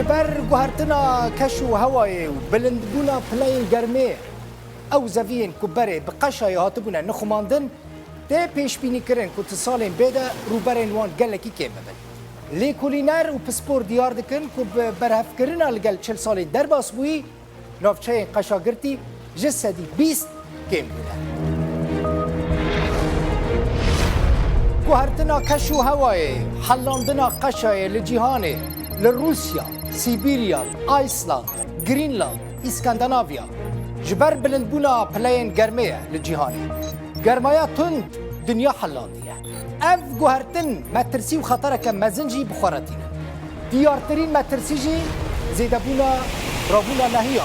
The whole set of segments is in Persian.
جبر گوهرتنا کش و هوای و بلندبونا پلین گرمه او زوین کبره بقشای هاتبونا نخماندن ده پیش بینی کرن که سالین بیده روبرین وان گلکی که ببن لی کولینر و پسپور دیار دکن که برهف کرن لگل 40 سال در باس بوی نافچه قشاگرتی جسدی 20 کم بوده گوهرتنا کش و هوای حلاندنا قشای لجیهانه لروسیا، سیبیریا، آیسلند، گرینلاند، اسکاندناویا جبر بلندبونا پلین گرمه لجیهانه گرمایا تند دنیا حلاندیه اف گوهرتن مترسی و خطرک مزنجی بخارتینه دیارترین مترسی جی زیده بونا رابونا نهیا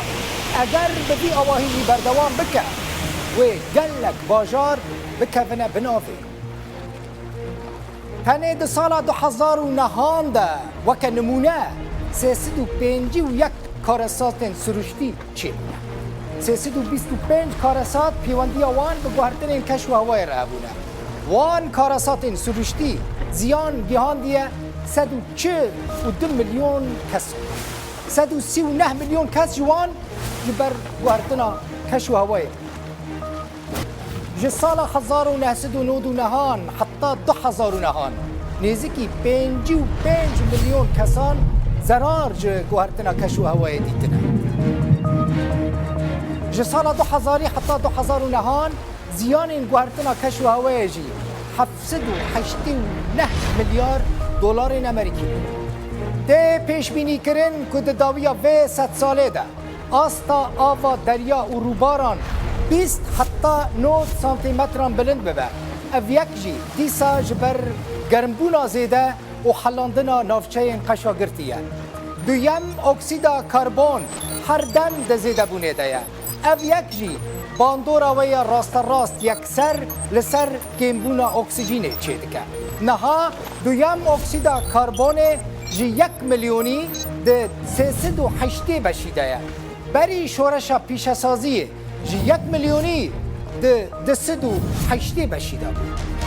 اگر بدی آواهی بردوام بکه و گلک باجار بکوونه بنافه تنه ده سال 2009 ده وکه نمونه 351 کارسات سروشتی چه 325 کارسات پیوندی وان به گوهرترین کشف و هوای راه بونه وان کارسات سروشتی زیان گیهان دیه 142 میلیون کس 139 میلیون کس جوان جبر گوهرتنا کشف و هوای جسال 1999 حتی 2009 نزدیکی 55 میلیون کسان ضرر گوهرتنا کشف و هوای دیدنه جسال 2000 حتی 2009 زیان این گوهرتنا کشف و هوای جی 789 میلیارد دلار امریکی ده پیش بینی کرن که داویا و 100 ساله ده آستا آوا دریا و روباران 20 حتی 9 سانتی متران بلند ببه او یک جی دیسا جبر گرمبونا زیده و حلاندنا نافچه این قشاگرتیه دویم اکسیدا کربون هر دن ده زیده بونه ده او یک جی باندورا ویا راست یکسر لسر کمبونا اکسیژینه چه دکه نها دویم اکسیدا کربون جی 1 میلیونی ده 308 بشیده بری شورشا پیشسازی جی 1 میلیونی ده 308 بشیده بود